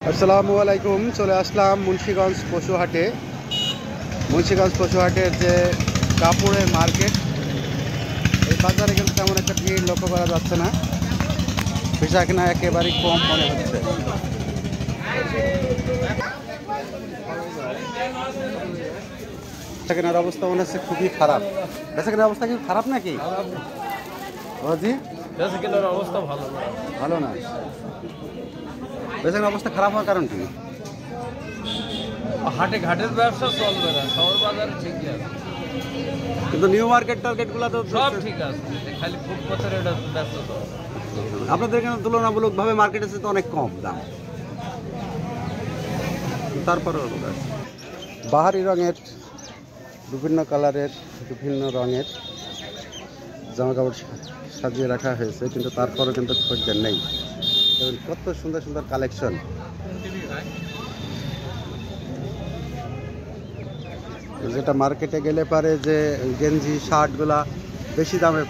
আসসালামু আলাইকুম। চলে আসলাম মুন্সিগঞ্জ পশুহাটে। মুন্সিগঞ্জ পশুহাটের যে কাপড়ের মার্কেট, এই বাজারে কিন্তু তেমন একটা ভিড় লক্ষ্য করা যাচ্ছে না। বেচা কেনা একেবারেই কম মনে হচ্ছে। বেচা কেনার অবস্থা মনে হচ্ছে খুবই খারাপ। বেচা কেনার অবস্থা কি খারাপ নাকি? জি, বেচা কেনার অবস্থা ভালো না। বেচা কেনার অবস্থা খারাপ হওয়ার কারণ কি? ঘাটের ব্যবসা চলবে না, শহর বাজারে ঠিকই আছে, কিন্তু নিউ মার্কেট টার্গেটগুলো তো সব ঠিক আছে, খালি ফুটপাতের এটা ব্যস্ত। আপনাদের এখানে তুলনামূলকভাবে মার্কেটে তো অনেক কম দাম, তারপরেও বাহারি রঙের বিভিন্ন কালারের বিভিন্ন রঙের জামা কাপড় সাজিয়ে রাখা হয়েছে, কিন্তু তারপরেও কিন্তু খরিদ্দার নেই। কত সুন্দর সুন্দর কালেকশন। যেটা মার্কেটে গেলে পারে যে গেঞ্জি শার্টগুলা বেশি দামে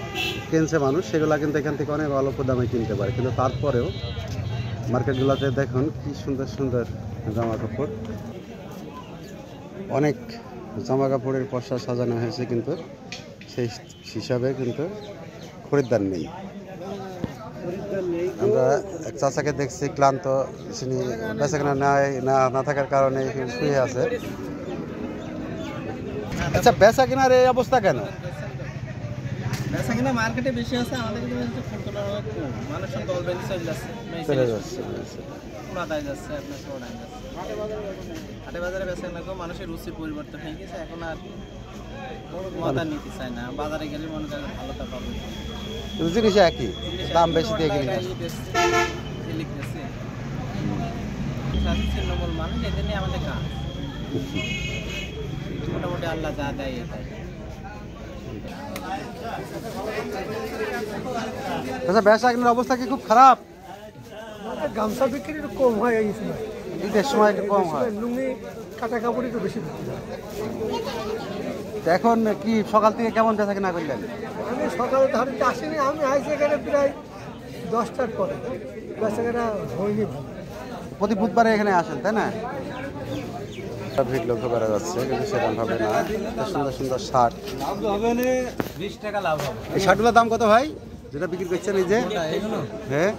কিনছে মানুষ, সেগুলা কিন্তু এখান থেকে অনেক অল্প দামে কিনতে পারে। কিন্তু তারপরেও মার্কেটগুলোতে দেখুন কি সুন্দর সুন্দর জামা কাপড়, অনেক জামা কাপড়ের পসরা সাজানো হয়েছে, কিন্তু সেই হিসাবে কিন্তু খরিদ্দার নেই। আমরা এক চাচাকে দেখছি ক্লান্ত, তিনি বেচাকেনা না থাকার কারণে শুয়ে আছে। আচ্ছা, বেচা কেনার এই অবস্থা কেন? বেচা কিনা মার্কেটে বেশি আছে, আমাদের কিন্তু ফুটবলার অনেক কম, মানুষ তো অলরেডি চলে যাচ্ছে পুরাটাই যাচ্ছে, আপনার সরাই যাচ্ছে। হাটে বাজারে বেচা কিনা কম, মানুষের রুচির পরিবর্তন হয়ে গেছে, এখন আর মজা নিতে চায় না। বাজারে গেলে মনে করেন ভালোটা পাবে, জিনিস একই দাম বেশি দিয়ে কিনে লিখতেছে তৃণমূল মানুষ, এদের নিয়ে আমাদের কাজ মোটামুটি আল্লাহ যা দেয় এটাই। আচ্ছা, বেচা কেনার অবস্থা কি খুব খারাপ? গামছা বিক্রি একটু কম হয়, এই সময় ঈদের সময় একটু কম হয়, লুঙ্গি কাটা কাপড় একটু বেশি বিক্রি হয়। এখন কি সকাল থেকে কেমন বেচা কেনা করলেন? আমি সকালে ধারিতে আসিনি, আমি আইছি এখানে প্রায় 10টার পরে, বেচা কেনা হয়নি ভালো। প্রতি বুধবারে এখানে আসেন তাই না? ভিড় লক্ষ্য করা যাচ্ছে, কিন্তু সেরকম হবে না। সুন্দর সুন্দর শার্ট, 20 টাকা লাভ হবে। এই শার্টগুলোর দাম কত ভাই যেটা বিক্রি করছেন? এই যে হ্যাঁ,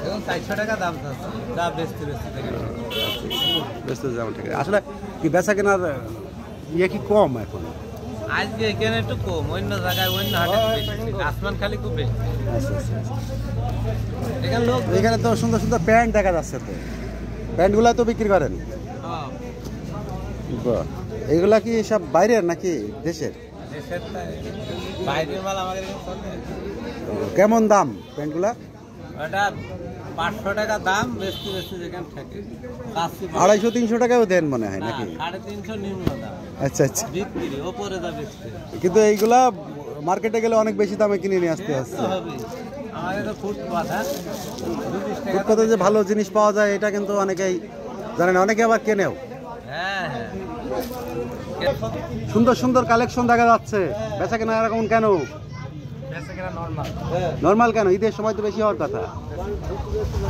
এখন 400 টাকা দাম আছে, যা বেচতে ব্যস্ত যেমন ঠিক আছে। আসলে কি বেচা কেনার ইয়ে কি কম এখন? আজকে এখানে একটু কম, অন্য জায়গায় অন্য হাটে বেশি, আসমান খালি খুব বেশি। এখানে লোক এখানে তো সুন্দর সুন্দর প্যান্ট দেখা যাচ্ছে, তো প্যান্টগুলা তো বিক্রি করেন? বাহ, এগুলা কি সব বাইরের নাকি দেশের? বাইরের মাল আমাদের কেমন দাম প্যান্টগুলা? ওটা 500 টাকা দাম, বেশি যেখানে থাকে 250-300 টাকাও দেন মনে হয় নাকি? 350 নিম্ন দাম। আচ্ছা আচ্ছা, বিক্রি ওপরে দা বেচতে, কিন্তু এইগুলা মার্কেটে গেলে অনেক বেশি দামে কিনে নিয়ে আসতে হচ্ছে। আমাদের তো ফুটপাত, ফুটপাতে যে ভালো জিনিস পাওয়া যায় এটা কিন্তু অনেকেই জানে না, অনেকে আবার কেনেও। হ্যাঁ হ্যাঁ, সুন্দর সুন্দর কালেকশন দেখা যাচ্ছে, বেচা কেনা এরকম কেন? নর্মাল কেন? ঈদের সময় তো বেশি হওয়ার কথা,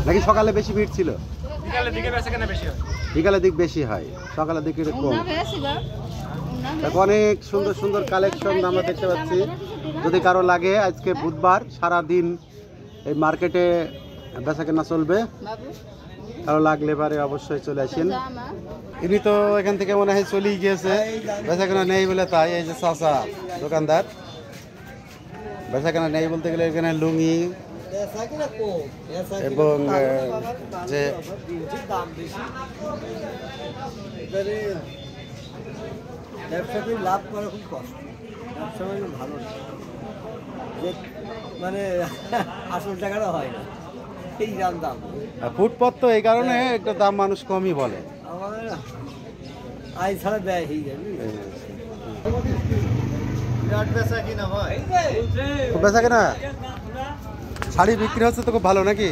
নাকি সকালে বেশি ভিড় ছিল? বিকালের দিক বেশি হয়, সকালের দিকে কম। অনেক সুন্দর সুন্দর কালেকশন আমরা দেখতে পাচ্ছি। যদি কারো লাগে, আজকে বুধবার সারাদিন এই মার্কেটে বেচা কেনা চলবে, কারো লাগলে পারে অবশ্যই চলে আসেন। ইনি তো এখান থেকে মনে হয় চলেই গিয়েছে, বেচা কেনা নেই বলে। তাই এই যে চাচা দোকানদার, বেচা কেনা নেই বলতে গেলে এখানে লুঙ্গি এবং যে ব্যবসাতে লাভ করা খুব কষ্ট, ব্যবসা ভালো না, মানে আসল টাকাটা হয় না, এই দাম। ফুটপাত তো এই কারণে একটু দাম মানুষ কমই বলে, আমাদের আয় ছাড়া ব্যয় হয়ে যাবে। বেচা কেনা শাড়ি বিক্রি হচ্ছে তো খুব ভালো নাকি?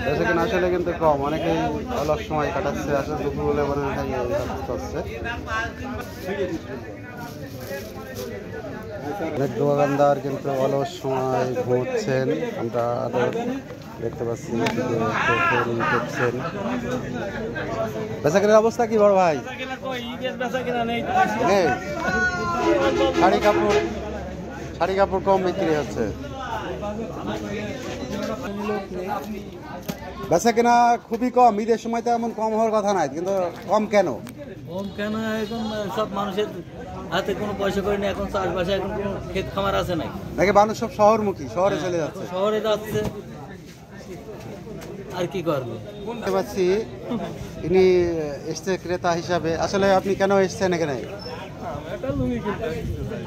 বেচা কেনা আসলে কিন্তু কম, অনেকেই অলস সময় কাটাচ্ছে, আসলে দুপুর বলে মনে হয় অনেক দোকানদার কিন্তু অলস সময় ঘুমোচ্ছেন, আমরা আরো দেখতে পাচ্ছি করছেন। বেচাকেনার অবস্থা কি বড় ভাই? নেই, শাড়ি কাপড় কম বিক্রি হচ্ছে। বেচাকেনা খুবই কম, ঈদের সময় তো এমন কম হওয়ার কথা নাই, কিন্তু কম কেন? কম কেন? এখন সব মানুষের হাতে কোনো পয়সা করে না, এখন চাষবাসে এখন কোনো ক্ষেত খামার আছে নাকি মানুষ সব শহরমুখী, শহরে চলে যাচ্ছে। শহরে যাচ্ছে, আর কি করবে? বুঝতে পারছি ইনি এসছে ক্রেতা হিসাবে। আসলে আপনি কেন এসছেন এখানে?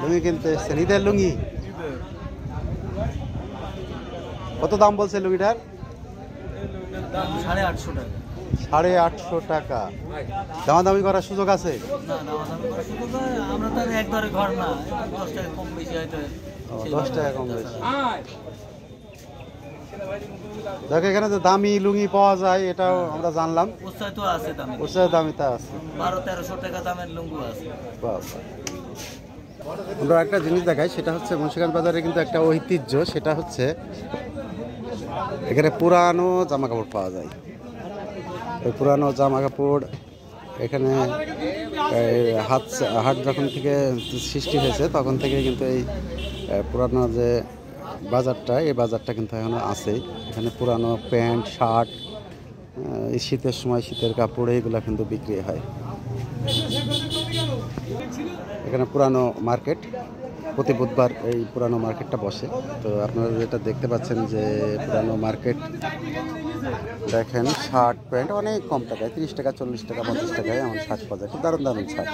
লুঙ্গি কিনতে এসছেন, ঈদের লুঙ্গি। কত দাম বলছে লুঙ্গিটার? 850 টাকা। 850 টাকা। দামাদামি করার সুযোগ আছে? আমরা তো একবারে ঘর না, 10 টাকা কম বেশি হয়তো। 10 টাকা কম বেশি। দেখো এখানে যে দামি লুঙ্গি পাওয়া যায় এটাও আমরা জানলাম। উৎসাহ তো আছে দামে, দামিটা আছে, 1200-1300 টাকা দামের লুঙ্গি আছে। আমরা একটা জিনিস দেখাই, সেটা হচ্ছে মুন্সিগঞ্জ বাজারে কিন্তু একটা ঐতিহ্য, সেটা হচ্ছে এখানে পুরানো জামা কাপড় পাওয়া যায়। ওই পুরানো জামা কাপড় এখানে হাট যখন থেকে সৃষ্টি হয়েছে তখন থেকে কিন্তু এই পুরানো যে বাজারটা, এই বাজারটা কিন্তু এখনো আছে। এখানে পুরানো প্যান্ট, শার্ট, এই শীতের সময় শীতের কাপড় এইগুলো কিন্তু বিক্রি হয়। এখানে পুরানো মার্কেট, প্রতি বুধবার এই পুরানো মার্কেটটা বসে। তো আপনারা যেটা দেখতে পাচ্ছেন যে পুরানো মার্কেট, দেখেন শার্ট প্যান্ট অনেক কম টাকায়, 30 টাকা, 40 টাকা, 50 টাকায় এমন শার্ট পাওয়া যায়। খুব দারুণ দারুণ শার্ট,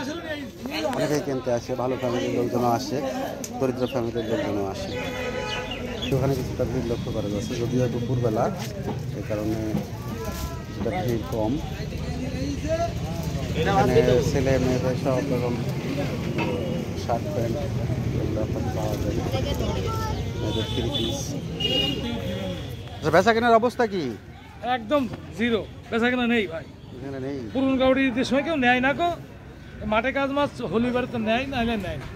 অনেকেই কিনতে আসে, ভালো ফ্যামিলির লোকজনও আসে, দরিদ্র ফ্যামিলির লোকজনও আসে। ওখানে কিছুটা ভিড় লক্ষ্য করা যাচ্ছে, যদিও দুপুরবেলা, এই কারণে কিছুটা ভিড় কম। এখানে ছেলে মেয়েদের সব রকম শার্ট প্যান্ট এগুলো পাওয়া যায়, মেয়েদের 3 পিস। বেচা কেনার অবস্থা কি? একদম জিরো, বেচা কেনা নেই ভাই। এখানে নেই। পুরুন গাউড়ির সময় কেউ নেয় না গো, মাঠে কাজ মাছ হলিবার তো নেয় না, নেয় না।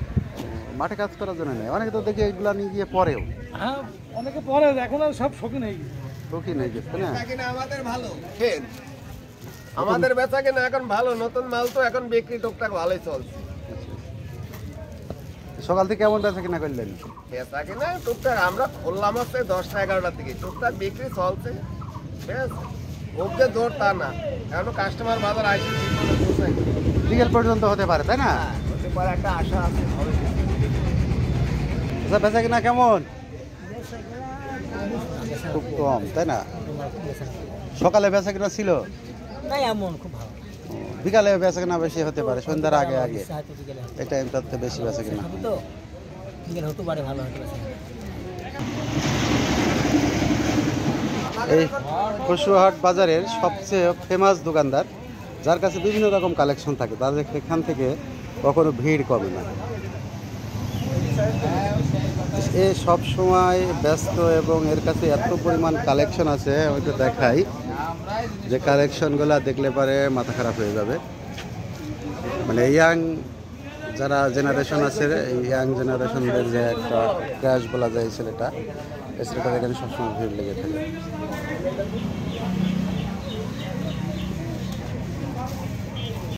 মাঠে কাজ করার জন্য নেই, অনেকে তো দেখি এগুলা নিয়ে গিয়ে পরেও। হ্যাঁ, অনেকে পরে, এখন আর সব শৌখিন হয়ে গেছে। শৌখিন হয়ে গেছে না? আমাদের ভালো, আমাদের বেচা কেনা এখন ভালো, নতুন মাল তো এখন বিক্রি টুকটাক ভালোই চলছে। সকাল থেকে কেমন বেচা কেনা করলেন? বেচা কেনা টুকটাক আমরা খুললাম হচ্ছে 10টা-11টার দিকে, টুকটাক বিক্রি চলছে। বেশ ওকে জোর তা না, এখন কাস্টমার বাজার আসে বিকেল পর্যন্ত হতে পারে, তাই না? হতে পারে, একটা আশা আছে। আচ্ছা, বেচা কেনা কেমন? খুব কম, তাই না? সকালে বেচা কেনা ছিল, বিকালে বেচা কেনা বেশি হতে পারে, সন্ধ্যার আগে আগে এই টাইমটাতে বেশি বেচা কেনা। এই পশুহাট বাজারের সবচেয়ে ফেমাস দোকানদার, যার কাছে বিভিন্ন রকম কালেকশন থাকে, তাদের এখান থেকে কখনো ভিড় কমে না। এ সব সময় ব্যস্ত এবং এর কাছে এত পরিমাণ কালেকশন আছে, আমি তো দেখাই যে কালেকশনগুলো দেখলে পরে মাথা খারাপ হয়ে যাবে। মানে ইয়াং যারা জেনারেশন আছে, এই ইয়াং জেনারেশনদের যে একটা ক্র্যাশ বলা যায়, এই ছেলেটার এখানে সবসময় ভিড় লেগে থাকে।